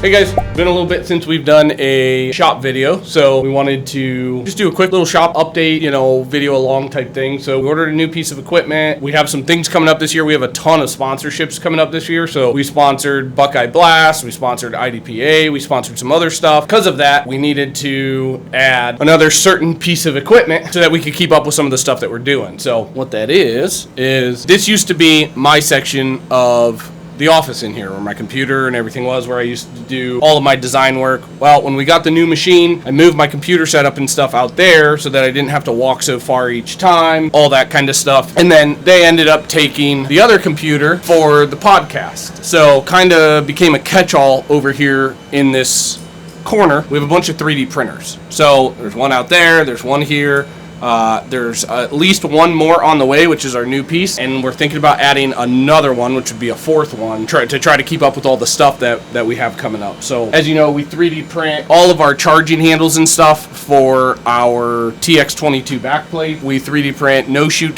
Hey guys, been a little bit since we've done a shop video, so we wanted to just do a quick little shop update, video along type thing. So we ordered a new piece of equipment. We have some things coming up this year. We have a ton of sponsorships coming up this year. So we sponsored Buckeye Blast, we sponsored IDPA, we sponsored some other stuff. Because of that, we needed to add another certain piece of equipment so that we could keep up with some of the stuff that we're doing. So what that is this used to be my section of the office in here where my computer and everything was, where I used to do all of my design work. Well, when we got the new machine, I moved my computer setup and stuff out there so that I didn't have to walk so far each time, all that kind of stuff. And then they ended up taking the other computer for the podcast. So kind of became a catch-all over here in this corner. We have a bunch of 3D printers. So there's one out there, there's one here. There's at least one more on the way, which is our new piece, and we're thinking about adding another one, which would be a fourth one, to try to keep up with all the stuff that we have coming up. So as you know, we 3D print all of our charging handles and stuff for our TX22 backplate. We 3D print no shoot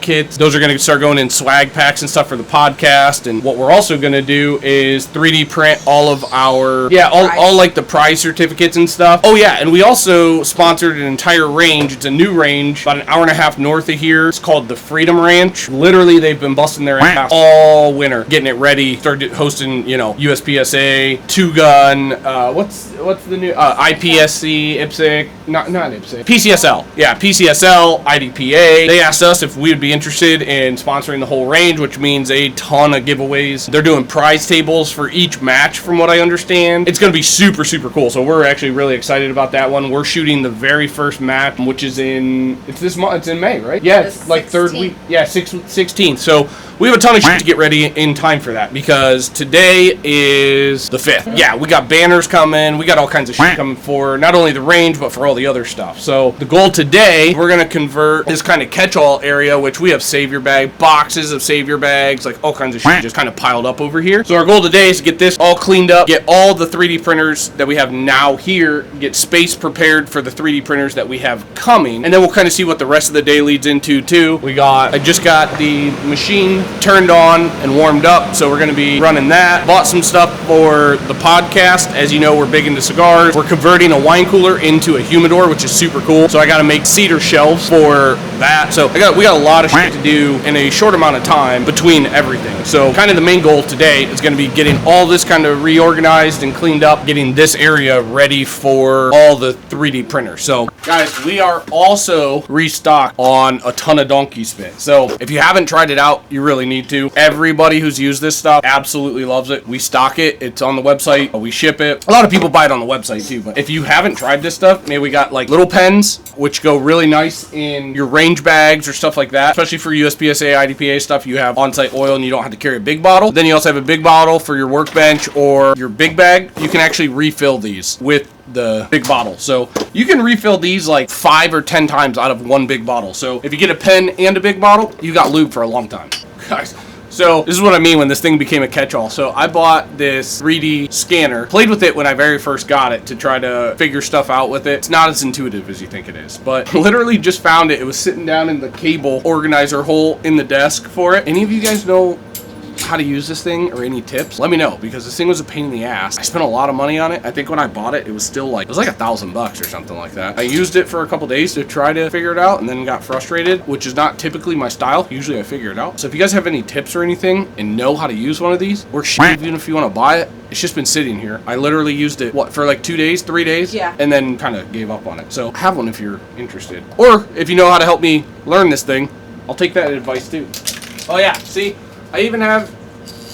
kits. Those are going to start going in swag packs and stuff for the podcast. And what we're also going to do is 3D print all of our all like the prize certificates and stuff. Oh yeah, and we also sponsored an entire range. It's a new range about an hour and a half north of here. It's called the Freedom Ranch. Literally, they've been busting their ass all winter, getting it ready. Started hosting, USPSA, Two Gun. What's the new IPSC, IPSC, not IPSC, PCSL. Yeah, PCSL, IDPA. They asked us if we would be interested in sponsoring the whole range, which means a ton of giveaways. They're doing prize tables for each match, from what I understand. It's going to be super, super cool. So we're actually really excited about that one. We're shooting the very first match, which is it's this month. It's in May, right? Yeah, it's like 16th. Third week. Yeah, 16th. So we have a ton of shit to get ready in time for that, because today is the 5th. Yeah, we got banners coming. We got all kinds of shit coming for not only the range, but for all the other stuff. So the goal today, we're going to convert this kind of catch-all area, which we have savior bag, boxes of savior bags, like all kinds of shit just kind of piled up over here. So our goal today is to get this all cleaned up, get all the 3D printers that we have now here, get space prepared for the 3D printers that we have coming, and then we'll kind of see what the rest of the day leads into too. I just got the machine turned on and warmed up, so we're going to be running that. Bought some stuff for the podcast. As you know, we're big into cigars. We're converting a wine cooler into a humidor, which is super cool. So I got to make cedar shelves for that. So we got a lot of shit to do in a short amount of time between everything. So kind of the main goal today is going to be getting all this kind of reorganized and cleaned up, getting this area ready for all the 3D printers. So guys, we are also restocked on a ton of donkey spit. So if you haven't tried it out, you really need to. Everybody who's used this stuff absolutely loves it. We stock it. It's on the website. We ship it. A lot of people buy it on the website too, but if you haven't tried this stuff, maybe we got like little pens, which go really nice in your range bags or stuff like that, especially for USPSA, IDPA stuff. You have on-site oil and you don't have to carry a big bottle. Then you also have a big bottle for your workbench or your big bag. You can actually refill these with the big bottle. So you can refill these like 5 or 10 times out of one big bottle. So if you get a pen and a big bottle, you got lube for a long time. Guys, so this is what I mean when this thing became a catch-all. So I bought this 3D scanner, played with it when I very first got it to try to figure stuff out with it. It's not as intuitive as you think it is, but literally just found it. It was sitting down in the cable organizer hole in the desk for it. Any of you guys know how to use this thing or any tips? Let me know, because this thing was a pain in the ass. I spent a lot of money on it. I think when I bought it, it was like $1,000 or something like that. I used it for a couple days to try to figure it out and then got frustrated, which is not typically my style. Usually I figure it out. So if you guys have any tips or anything and know how to use one of these, or shit, even if you want to buy it, it's just been sitting here. I literally used it, for like 2 days, 3 days? Yeah. And then kind of gave up on it. So have one if you're interested. Or if you know how to help me learn this thing, I'll take that advice too. Oh yeah, see? I even have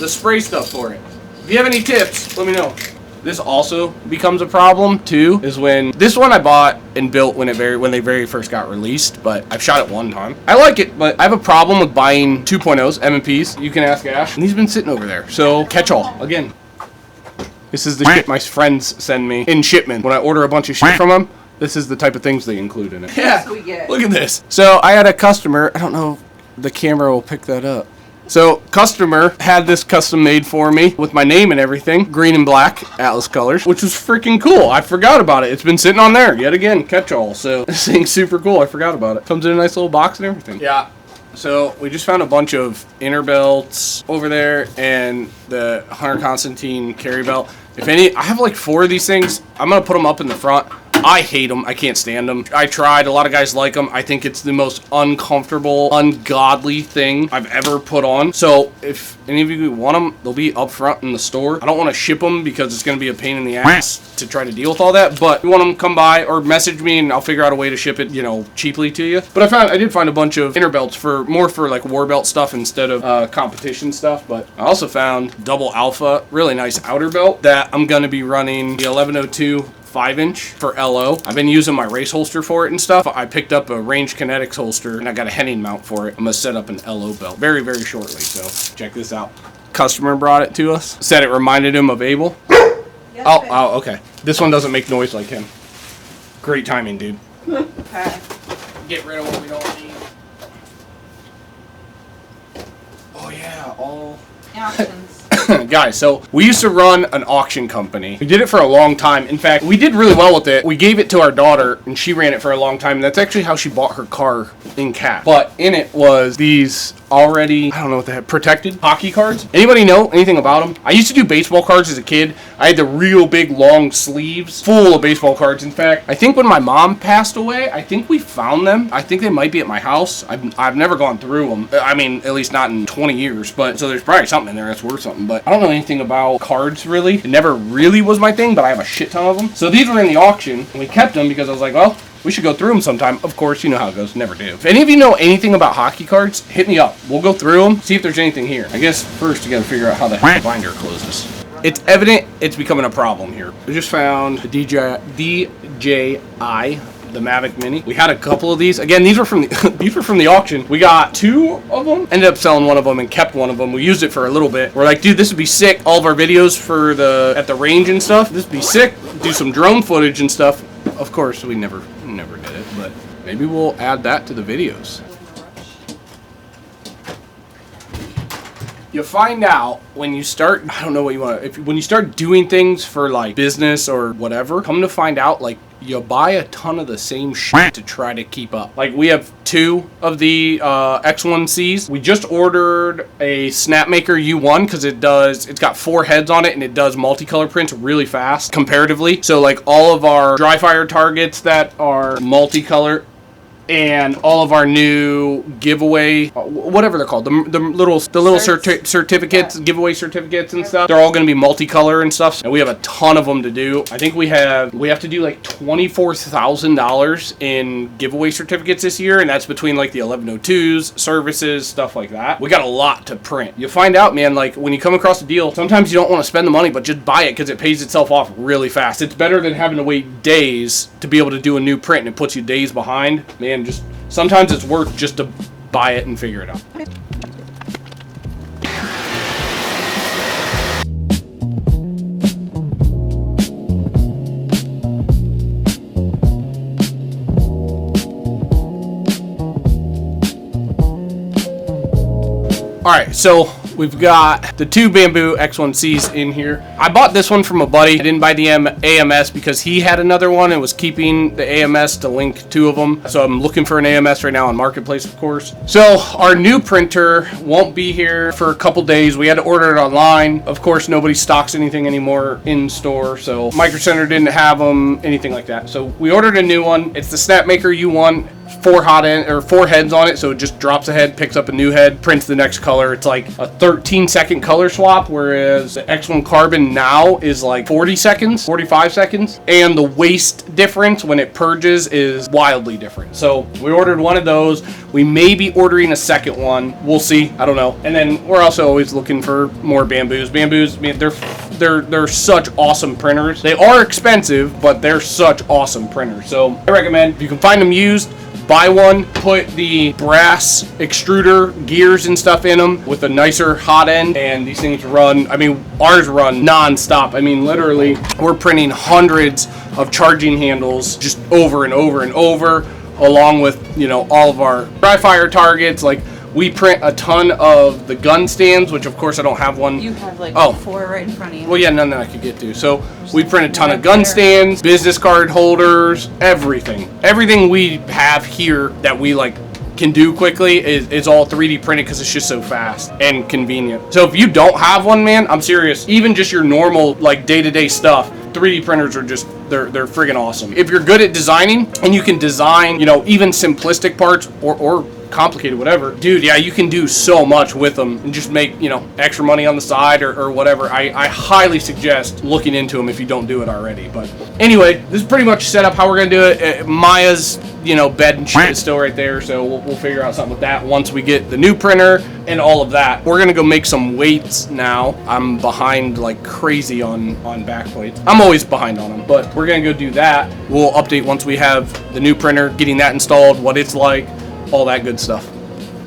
the spray stuff for it. If you have any tips, let me know. This also becomes a problem too, is when this one I bought and built when they very first got released, but I've shot it one time. I like it, but I have a problem with buying 2.0s, M&Ps. You can ask Ash, and he's been sitting over there. So catch-all again. This is the shit my friends send me in shipment when I order a bunch of shit from them. This is the type of things they include in it. Yeah, look at this. So I had a customer. I don't know if the camera will pick that up. So, customer had this custom made for me with my name and everything, green and black, Atlas colors, which was freaking cool. I forgot about it. It's been sitting on there, yet again, catch-all. So, this thing's super cool. I forgot about it. Comes in a nice little box and everything. Yeah. So we just found a bunch of inner belts over there and the Hunter Constantine carry belt. If any, I have like 4 of these things. I'm going to put them up in the front. I hate them. I can't stand them. I tried. A lot of guys like them. I think it's the most uncomfortable, ungodly thing I've ever put on. So if any of you want them, they'll be up front in the store. I don't want to ship them because it's going to be a pain in the ass to try to deal with all that. But if you want them, come by or message me and I'll figure out a way to ship it, you know, cheaply to you. But I did find a bunch of inner belts for more for like war belt stuff instead of competition stuff. But I also found double alpha, really nice outer belt that I'm going to be running the 1102 5-inch for LO. I've been using my race holster for it and stuff. I picked up a Range Kinetics holster and I got a Henning mount for it. I'm gonna set up an LO belt very, very shortly. So check this out. Customer brought it to us. Said it reminded him of Abel. Yes, oh, okay. This one doesn't make noise like him. Great timing, dude. Okay. Get rid of what we don't need. Oh yeah, all Options. Guys, so we used to run an auction company. We did it for a long time. In fact, we did really well with it. We gave it to our daughter and she ran it for a long time. And that's actually how she bought her car in cash. But in it was these already, I don't know what the heck, protected hockey cards. Anybody know anything about them? I used to do baseball cards as a kid. I had the real big long sleeves full of baseball cards. In fact, I think when my mom passed away, I think we found them. I think they might be at my house. I've never gone through them. I mean, at least not in 20 years. But so there's probably something in there that's worth something. But I don't know anything about cards really. It never really was my thing, but I have a shit ton of them. So these were in the auction and we kept them because I was like, well, we should go through them sometime. Of course, you know how it goes. Never do. If any of you know anything about hockey cards, hit me up. We'll go through them, see if there's anything here. I guess first you got to figure out how the binder closes. It's evident it's becoming a problem here. We just found the DJI, the Mavic Mini. We had a couple of these. Again, these were from the these were from the auction. We got 2 of them. Ended up selling one of them and kept one of them. We used it for a little bit. We're like, dude, this would be sick. All of our videos for at the range and stuff. This would be sick. Do some drone footage and stuff. Of course, we never did it, but maybe we'll add that to the videos. You find out when you start, I don't know what you want, when you start doing things for like business or whatever, come to find out like you buy a ton of the same shit to try to keep up. Like we have 2 of the X1Cs. We just ordered a Snapmaker U1 because it's got 4 heads on it and it does multicolor prints really fast comparatively. So like all of our dry fire targets that are multicolor and all of our new giveaway, whatever they're called, the little certificates, giveaway certificates and stuff, they're all going to be multicolor and stuff. And we have a ton of them to do. I think we have to do like $24,000 in giveaway certificates this year, and that's between like the 1102s, services, stuff like that. We got a lot to print. You find out, man, like when you come across a deal, sometimes you don't want to spend the money, but just buy it because it pays itself off really fast. It's better than having to wait days to be able to do a new print, and it puts you days behind. Man, just sometimes it's worth just to buy it and figure it out. All right, so we've got the 2 Bamboo X1Cs in here. I bought this one from a buddy. I didn't buy the AMS because he had another one and was keeping the AMS to link 2 of them. So I'm looking for an AMS right now on Marketplace, of course. So our new printer won't be here for a couple days. We had to order it online. Of course, nobody stocks anything anymore in store. So Micro Center didn't have them, anything like that. So we ordered a new one. It's the Snapmaker U1. 4 heads on it, so it just drops a head, picks up a new head, prints the next color. It's like a 13-second color swap, whereas the X1 Carbon now is like 40 seconds, 45 seconds, and the waste difference when it purges is wildly different. So we ordered one of those. We may be ordering a second one. We'll see. I don't know. And then we're also always looking for more Bamboos. Bamboos, I mean, they're such awesome printers. They are expensive, but they're such awesome printers. So I recommend if you can find them used, buy one, put the brass extruder gears and stuff in them with a nicer hot end, and these things run, I mean, ours run non-stop. I mean, literally, we're printing hundreds of charging handles just over and over and over, along with, you know, all of our dry fire targets. Like, we print a ton of the gun stands, which of course I don't have one. You have like 4 right in front of you. Well, yeah, none that I could get to. So we print a ton of gun stands, business card holders, everything. Everything we have here that we like can do quickly is all 3D printed because it's just so fast and convenient. So if you don't have one, man, I'm serious. Even just your normal like day-to-day stuff, 3D printers are just, they're friggin' awesome. If you're good at designing and you can design, you know, even simplistic parts or complicated, whatever, dude, yeah, you can do so much with them and just make, you know, extra money on the side or whatever. I highly suggest looking into them if you don't do it already. But anyway, this is pretty much set up how we're gonna do it. Maya's, you know, bed and shit is still right there, so we'll figure out something with that once we get the new printer and all of that. We're gonna go make some weights now. I'm behind like crazy on back plates. I'm always behind on them, but we're gonna go do that. We'll update once we have the new printer, getting that installed, what it's like, all that good stuff.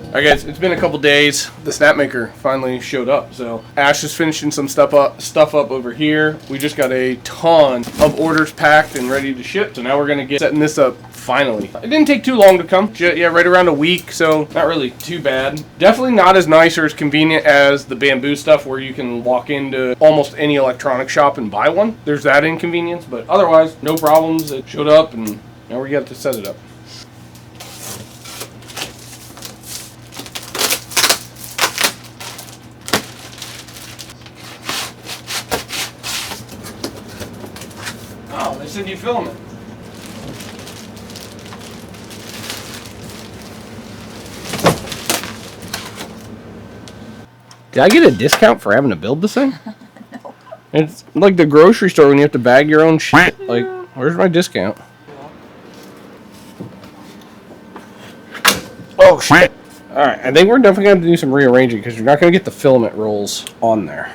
All right, guys, it's been a couple days. The Snapmaker finally showed up, so Ash is finishing some stuff up over here. We just got a ton of orders packed and ready to ship, so now we're gonna get setting this up finally. It didn't take too long to come. Yeah, right around a week, so not really too bad. Definitely not as nice or as convenient as the bamboo stuff where you can walk into almost any electronic shop and buy one. There's that inconvenience, but otherwise, no problems. It showed up, and now we got to set it up. Oh, they said you film it. Did I get a discount for having to build this thing? No. It's like the grocery store when you have to bag your own shit. Like, where's my discount? Oh, shit. Alright, I think we're definitely going to have to do some rearranging because you're not going to get the filament rolls on there.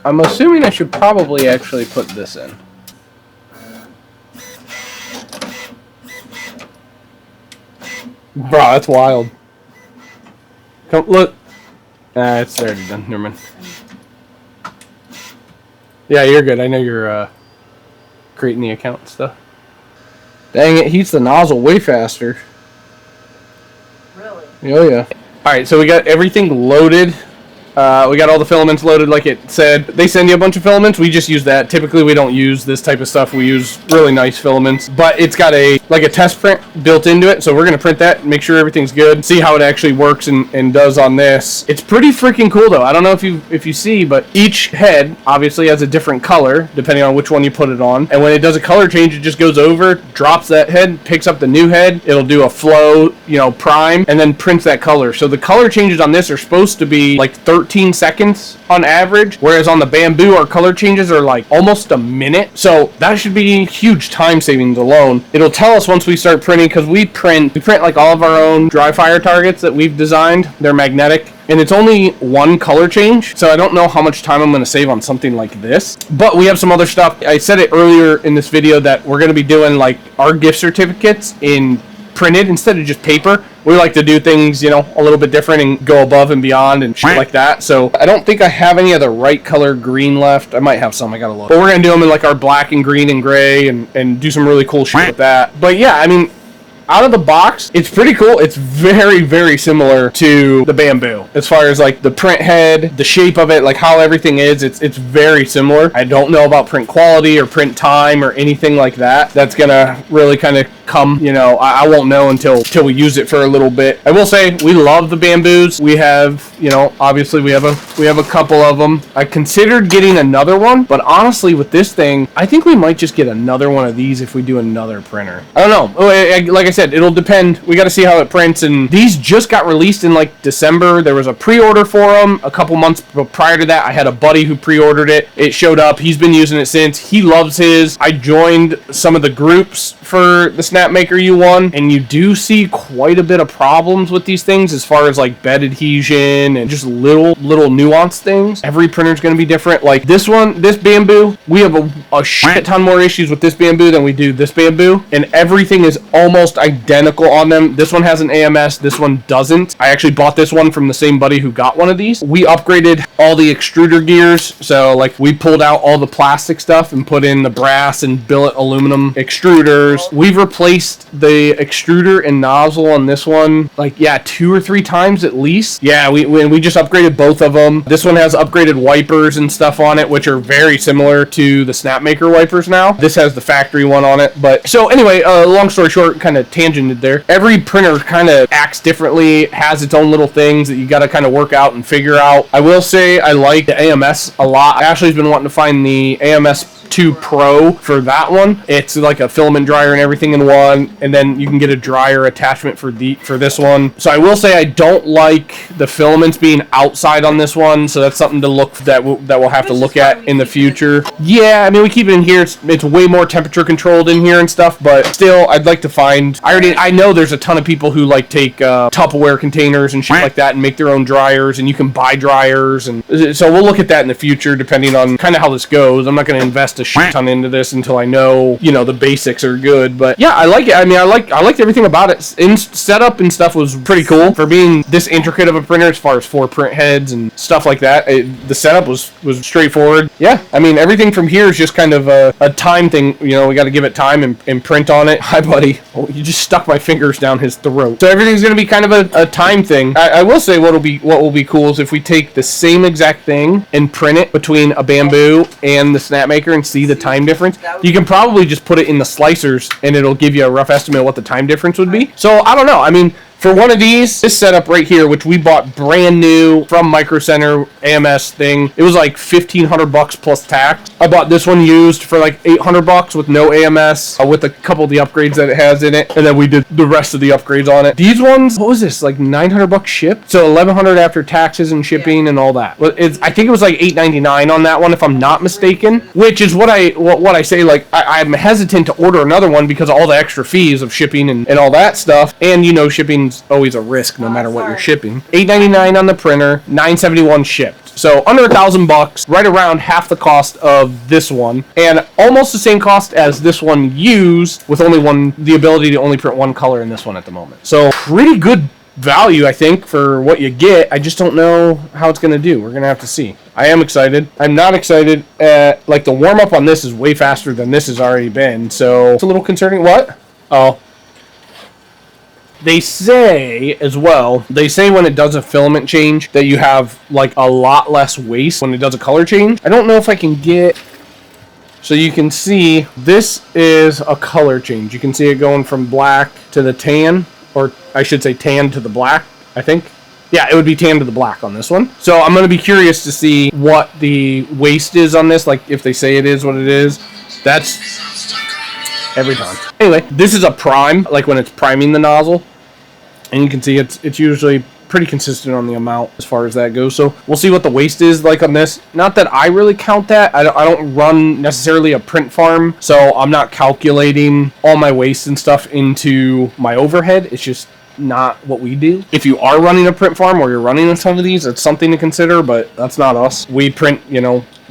I'm assuming I should probably actually put this in. Bro, that's wild. Come, look. It's already done. Never mind. Yeah, you're good. I know you're creating the account and stuff. Dang, it heats the nozzle way faster. Really? Oh, yeah. Alright, so we got everything loaded. We got all the filaments loaded like it said. They send you a bunch of filaments. We just use that. Typically, we don't use this type of stuff. We use really nice filaments. But it's got a test print built into it. So we're going to print that, make sure everything's good, see how it actually works and does on this. It's pretty freaking cool, though. I don't know if you see, but each head obviously has a different color depending on which one you put it on. And when it does a color change, it just goes over, drops that head, picks up the new head. It'll do a flow, you know, prime, and then prints that color. So the color changes on this are supposed to be like 13 seconds on average, whereas on the bamboo our color changes are like almost a minute. So that should be huge time savings alone. It'll tell us once we start printing, because we print like all of our own dry fire targets that we've designed. They're magnetic, and it's only one color change, so I don't know how much time I'm going to save on something like this. But we have some other stuff. I said it earlier in this video that we're going to be doing like our gift certificates in printed instead of just paper. We like to do things, you know, a little bit different and go above and beyond and shit like that. So I don't think I have any of the right color green left. I might have some. I gotta look. But we're gonna do them in like our black and green and gray and do some really cool shit with that. But yeah, I mean, out of the box, it's pretty cool. It's very, very similar to the bamboo as far as like the print head, the shape of it, like how everything is. It's very similar. I don't know about print quality or print time or anything like that. That's gonna really kind of come, you know, I won't know until we use it for a little bit. I will say we love the bamboos. We have, you know, obviously we have a couple of them. I considered getting another one, but honestly with this thing, I think we might just get another one of these if we do another printer. I don't know. Like I said, it'll depend. We got to see how it prints, and these just got released in like December. There was a pre-order for them a couple months prior to that. I had a buddy who pre-ordered it. It showed up. He's been using it since. He loves his. I joined some of the groups for the Snapmaker U1, and you do see quite a bit of problems with these things as far as like bed adhesion and just little nuanced things. Every printer is going to be different. Like this one, this bamboo, we have a shit ton more issues with this bamboo than we do this bamboo, and everything is almost identical on them. This one has an AMS, this one doesn't. I actually bought this one from the same buddy who got one of these. We upgraded all the extruder gears, so like we pulled out all the plastic stuff and put in the brass and billet aluminum extruders. We've replaced replaced the extruder and nozzle on this one, like, yeah, 2 or 3 times at least. Yeah, we just upgraded both of them. This one has upgraded wipers and stuff on it, which are very similar to the Snapmaker wipers now. This has the factory one on it. But so anyway, long story short, kind of tangented there. Every printer kind of acts differently, has its own little things that you got to kind of work out and figure out. I will say I like the AMS a lot. Ashley's been wanting to find the AMS 2 Pro for that one. It's like a filament dryer and everything in one, and then you can get a dryer attachment for this one. So I will say I don't like the filaments being outside on this one, so that's something to look that we'll have to look at in the future. Yeah, I mean, we keep it in here. It's way more temperature controlled in here and stuff, but still, I'd like to find. I know there's a ton of people who like take Tupperware containers and shit like that and make their own dryers, and you can buy dryers, and so we'll look at that in the future depending on kind of how this goes. I'm not going to invest a shit ton into this until I know, the basics are good. But yeah, I like it. I mean, I liked everything about it. In setup and stuff was pretty cool for being this intricate of a printer as far as 4 print heads and stuff like that. The setup was straightforward. Yeah, I mean, everything from here is just kind of a time thing. We got to give it time and print on it. Hi, buddy. Oh, you just stuck my fingers down his throat. So everything's going to be kind of a time thing. I will say what will be cool is if we take the same exact thing and print it between a Bamboo and the Snapmaker and see the time difference. You can probably just put it in the slicers and it'll give you a rough estimate of what the time difference would be. So I don't know. I mean, for one of these, this setup right here, which we bought brand new from Micro Center AMS thing, it was like $1,500 plus tax. I bought this one used for like $800 with no AMS, with a couple of the upgrades that it has in it, and then we did the rest of the upgrades on it. These ones, what was this? Like $900 shipped, so $1,100 after taxes and shipping and all that. I think it was like $899 on that one, if I'm not mistaken. Which is what I say. Like I'm hesitant to order another one because of all the extra fees of shipping and all that stuff, and shipping. Always a risk no matter what you're shipping. $899 on the printer, $971 shipped. So under $1,000, right around half the cost of this one, and almost the same cost as this one used, with only the ability to only print one color in this one at the moment. So pretty good value, I think, for what you get. I just don't know how it's going to do. We're going to have to see. I am excited. I'm not excited. Like the warm up on this is way faster than this has already been, so it's a little concerning. What? Oh. They say as well, when it does a filament change that you have like a lot less waste when it does a color change. I don't know if I can get, so you can see this is a color change. You can see it going from black to the tan, or I should say tan to the black, I think. Yeah, it would be tan to the black on this one. So I'm going to be curious to see what the waste is on this, like if they say it is what it is. That's every time. Anyway, this is a prime, like when it's priming the nozzle. And you can see it's usually pretty consistent on the amount as far as that goes. So we'll see what the waste is like on this. Not that I really count that. I don't run necessarily a print farm, so I'm not calculating all my waste and stuff into my overhead. It's just not what we do. If you are running a print farm or you're running a ton of these, it's something to consider, but that's not us. We print,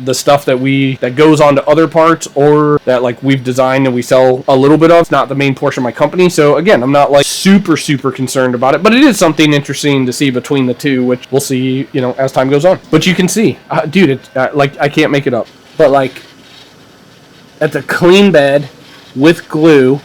the stuff that goes on to other parts, or that like we've designed and we sell a little bit of. It's not the main portion of my company. So again, I'm not like super concerned about it, but it is something interesting to see between the two, which we'll see, as time goes on. But you can see, dude, it's like, I can't make it up, but like it's a clean bed with glue,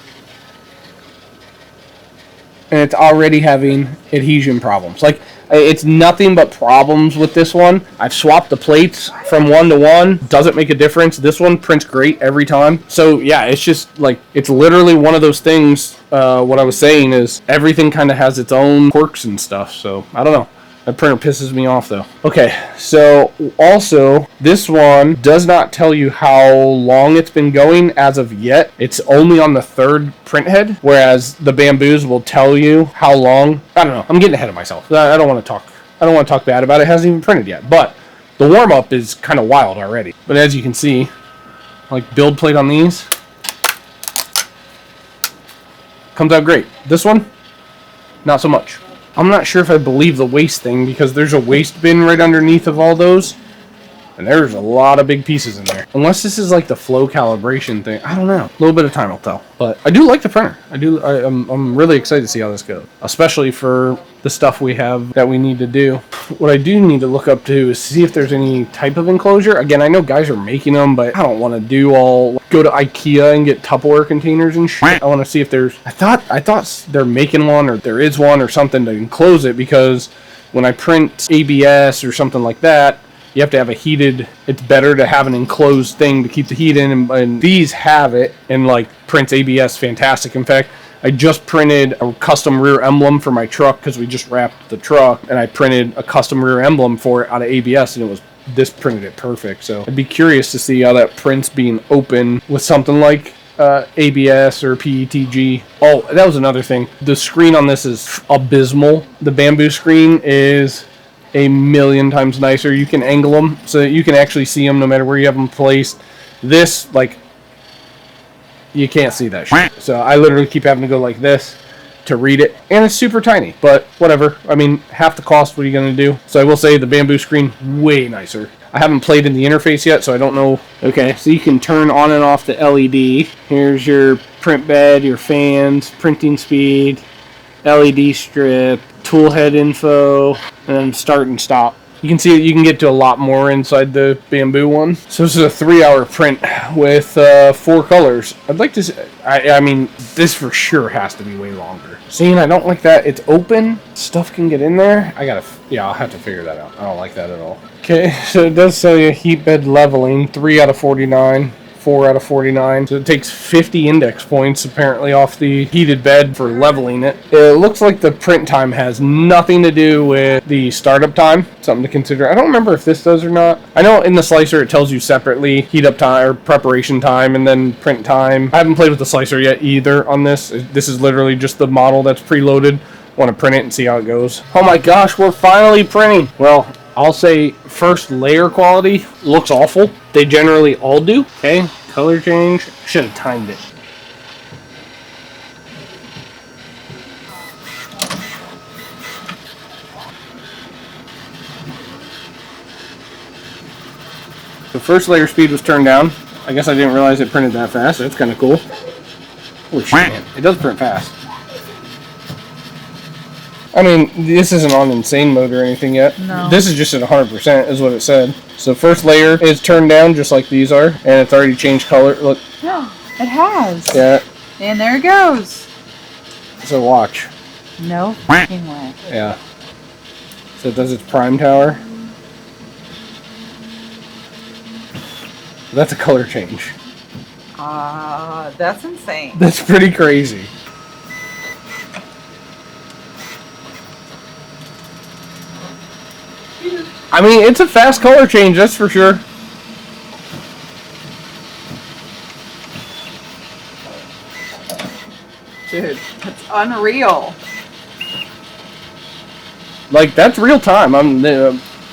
and it's already having adhesion problems. Like, it's nothing but problems with this one. I've swapped the plates from one to one. Doesn't make a difference. This one prints great every time. So yeah, it's just like, it's literally one of those things. What I was saying is everything kind of has its own quirks and stuff. So I don't know. That printer pisses me off though. Okay, so also this one does not tell you how long it's been going as of yet. It's only on the 3rd print head, whereas the Bamboos will tell you how long. I don't know. I'm getting ahead of myself. I don't want to talk bad about it. It hasn't even printed yet. But the warm up is kind of wild already. But as you can see, like build plate on these comes out great. This one, not so much. I'm not sure if I believe the waste thing, because there's a waste bin right underneath of all those. And there's a lot of big pieces in there. Unless this is like the flow calibration thing. I don't know. A little bit of time will tell. But I do like the printer. I'm really excited to see how this goes. Especially for the stuff we have that we need to do. What I do need to look up to is see if there's any type of enclosure. Again, I know guys are making them, but I don't want to go to IKEA and get Tupperware containers and shit. I want to see if there's... I thought they're making one, or there is one or something to enclose it, because when I print ABS or something like that, you have to have a heated... It's better to have an enclosed thing to keep the heat in, and these have it, and like prints ABS fantastic. In fact, I just printed a custom rear emblem for my truck because we just wrapped the truck, and I printed a custom rear emblem for it out of ABS, and this printed it perfect. So I'd be curious to see how that prints being open with something like ABS or PETG. Oh, that was another thing. The screen on this is abysmal. The bamboo screen is a million times nicer. You can angle them so that you can actually see them no matter where you have them placed. This, like, you can't see that shit. So I literally keep having to go like this to read it. And it's super tiny, but whatever. I mean, half the cost, what are you going to do? So I will say the bamboo screen, way nicer. I haven't played in the interface yet, so I don't know. Okay, so you can turn on and off the LED. Here's your print bed, your fans, printing speed, LED strip, tool head info, and then start and stop. You can see that you can get to a lot more inside the bamboo one. So this is a 3-hour print with 4 colors. I'd like to see, I mean, this for sure has to be way longer. Seeing I don't like that it's open, stuff can get in there. I'll have to figure that out. I don't like that at all. Okay, so it does say a heat bed leveling, 3 out of 49. 4 out of 49. So it takes 50 index points apparently off the heated bed for leveling it. It looks like the print time has nothing to do with the startup time. Something to consider. I don't remember if this does or not. I know in the slicer it tells you separately heat up time or preparation time and then print time. I haven't played with the slicer yet either on this. This is literally just the model that's preloaded. Want to print it and see how it goes. Oh my gosh, we're finally printing. Well, I'll say first layer quality looks awful. They generally all do. Okay, color change. Should have timed it. The first layer speed was turned down. I guess I didn't realize it printed that fast. That's kind of cool. Holy shit, man. It does print fast. I mean, this isn't on insane mode or anything yet. No. This is just at 100% is what it said. So first layer is turned down just like these are, and it's already changed color. Look. No, it has. Yeah. And there it goes. So watch. No fucking way. Yeah. So it does its prime tower. That's a color change. That's insane. That's pretty crazy. I mean, it's a fast color change, that's for sure. Dude, that's unreal. Like, that's real time.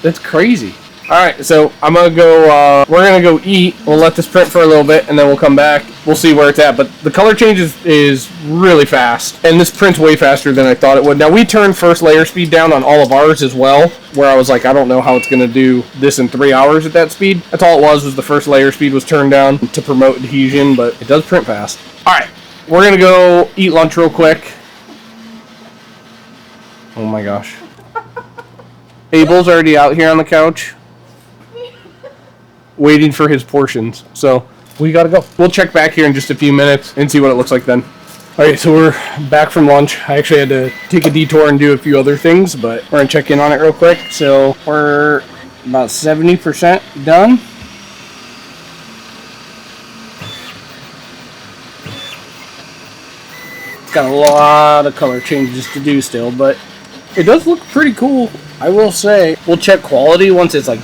That's crazy. Alright, so I'm gonna go, we're gonna go eat. We'll let this print for a little bit, and then we'll come back. We'll see where it's at, but the color change is really fast, and this prints way faster than I thought it would. Now, we turned first layer speed down on all of ours as well, where I was like, I don't know how it's gonna do this in 3 hours at that speed. That's all it was the first layer speed was turned down to promote adhesion, but it does print fast. Alright, we're gonna go eat lunch real quick. Oh my gosh. Abel's already out here on the couch, waiting for his portions. So we gotta go. We'll check back here in just a few minutes and see what it looks like then. Alright, so we're back from lunch. I actually had to take a detour and do a few other things, but we're gonna check in on it real quick. So we're about 70% done. It's got a lot of color changes to do still, but it does look pretty cool, I will say. We'll check quality once it's like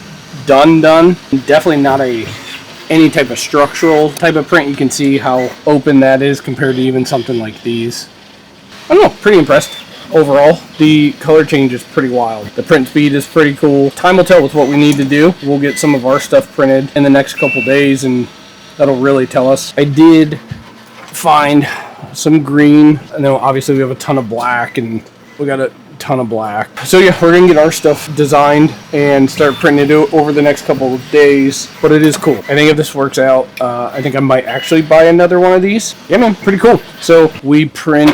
done. Definitely not any type of structural type of print. You can see how open that is compared to even something like these. I don't know, pretty impressed overall. The color change is pretty wild. The print speed is pretty cool. Time will tell with what we need to do. We'll get some of our stuff printed in the next couple days, and that'll really tell us. I did find some green. I know obviously we have a ton of black, and we gotta ton of black. So yeah, we're gonna get our stuff designed and start printing it over the next couple of days, but it is cool. I think if this works out, I think I might actually buy another one of these. Yeah man, pretty cool. So we print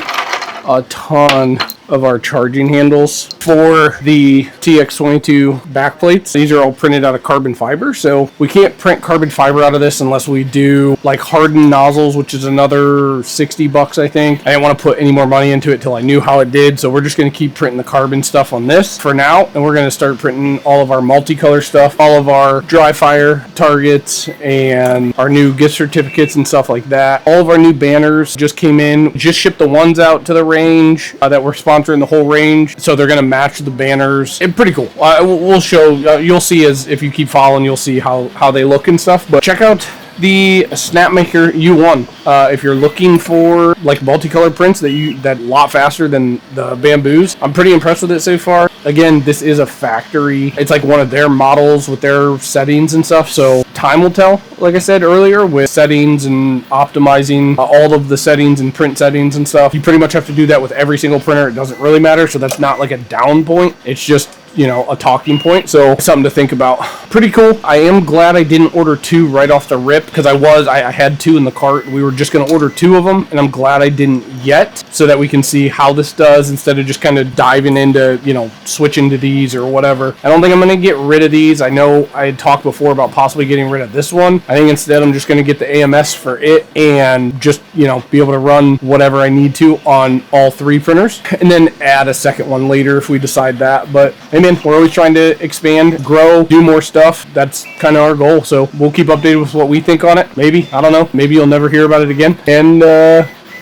a ton of our charging handles for the TX22 backplates. These are all printed out of carbon fiber, so we can't print carbon fiber out of this unless we do like hardened nozzles, which is another $60 I think. I didn't want to put any more money into it till I knew how it did, so we're just going to keep printing the carbon stuff on this for now, and we're going to start printing all of our multicolor stuff, all of our dry fire targets, and our new gift certificates and stuff like that. All of our new banners just came in. Just shipped the ones out to the range that we're sponsoring the whole range, so they're going to match the banners. It's pretty cool. We'll show, you'll see, as if you keep following, you'll see how they look and stuff. But check out the Snapmaker U1 if you're looking for like multicolor prints that a lot faster than the bamboos. I'm pretty impressed with it so far. Again, this is a factory. It's like one of their models with their settings and stuff, so time will tell, like I said earlier, with settings and optimizing all of the settings and print settings and stuff. You pretty much have to do that with every single printer. It doesn't really matter, so that's not like a down point. It's just, you know, a talking point, so something to think about. Pretty cool. I am glad I didn't order two right off the rip, because I had two in the cart. We were just going to order two of them, and I'm glad I didn't yet, so that we can see how this does instead of just kind of diving into, you know, switching to these or whatever. I don't think I'm going to get rid of these. I know I had talked before about possibly getting rid of this one. I think instead I'm just going to get the AMS for it and just, you know, be able to run whatever I need to on all three printers, and then add a second one later if we decide that. But man, we're always trying to expand, grow, do more stuff. That's kind of our goal. So we'll keep updated with what we think on it. Maybe, I don't know. Maybe you'll never hear about it again. And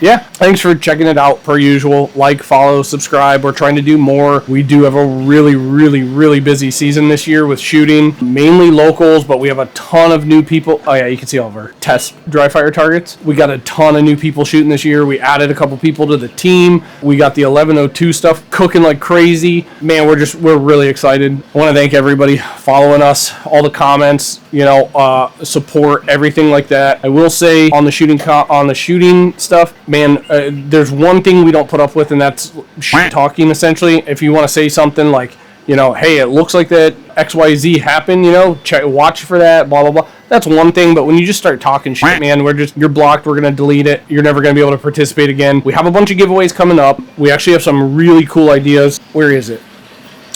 yeah, thanks for checking it out per usual. Like, follow, subscribe. We're trying to do more. We do have a really busy season this year with shooting, mainly locals, but we have a ton of new people. Oh yeah, you can see all of our test dry fire targets. We got a ton of new people shooting this year. We added a couple people to the team. We got the 1102 stuff cooking like crazy. Man, we're really excited. I want to thank everybody following us, all the comments, you know, support, everything like that. I will say on the shooting stuff, man, there's one thing we don't put up with, and that's shit talking, essentially. If you want to say something like, you know, hey, it looks like that XYZ happened, you know, watch for that, blah, blah, blah. That's one thing, but when you just start talking shit, man, you're blocked, we're going to delete it. You're never going to be able to participate again. We have a bunch of giveaways coming up. We actually have some really cool ideas. Where is it?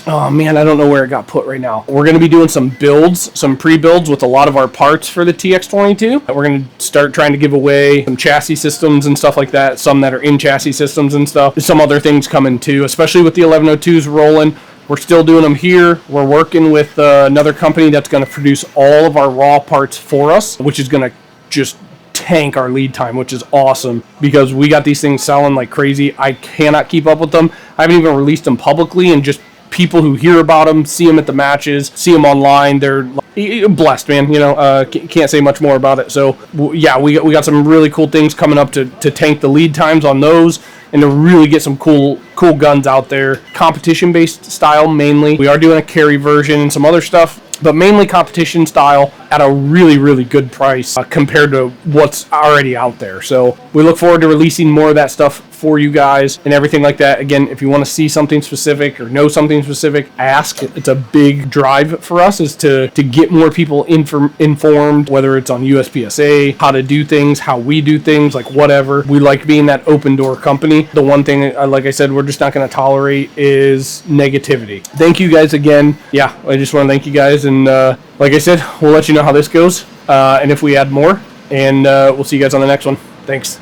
Oh man, I don't know where it got put right now. We're going to be doing some builds, some pre-builds with a lot of our parts for the TX22. We're going to start trying to give away some chassis systems and stuff like that, some that are in chassis systems and stuff. There's some other things coming too, especially with the 1102s rolling. We're still doing them here. We're working with another company that's going to produce all of our raw parts for us, which is going to just tank our lead time, which is awesome because we got these things selling like crazy. I cannot keep up with them. I haven't even released them publicly, and just people who hear about them, see them at the matches, see them online, they're blessed, man. You know, can't say much more about it. So yeah, we got some really cool things coming up to tank the lead times on those, and to really get some cool guns out there. Competition based style mainly. We are doing a carry version and some other stuff, but mainly competition style at a really good price compared to what's already out there. So we look forward to releasing more of that stuff for you guys and everything like that. Again, if you want to see something specific or know something specific, ask. It's a big drive for us, is to get more people informed, whether it's on USPSA, how to do things, how we do things, like whatever. We like being that open door company. The one thing, like I said, we're just not going to tolerate is negativity. Thank you guys again. Yeah, I just want to thank you guys, and like I said, we'll let you know how this goes, and if we add more, and we'll see you guys on the next one. Thanks.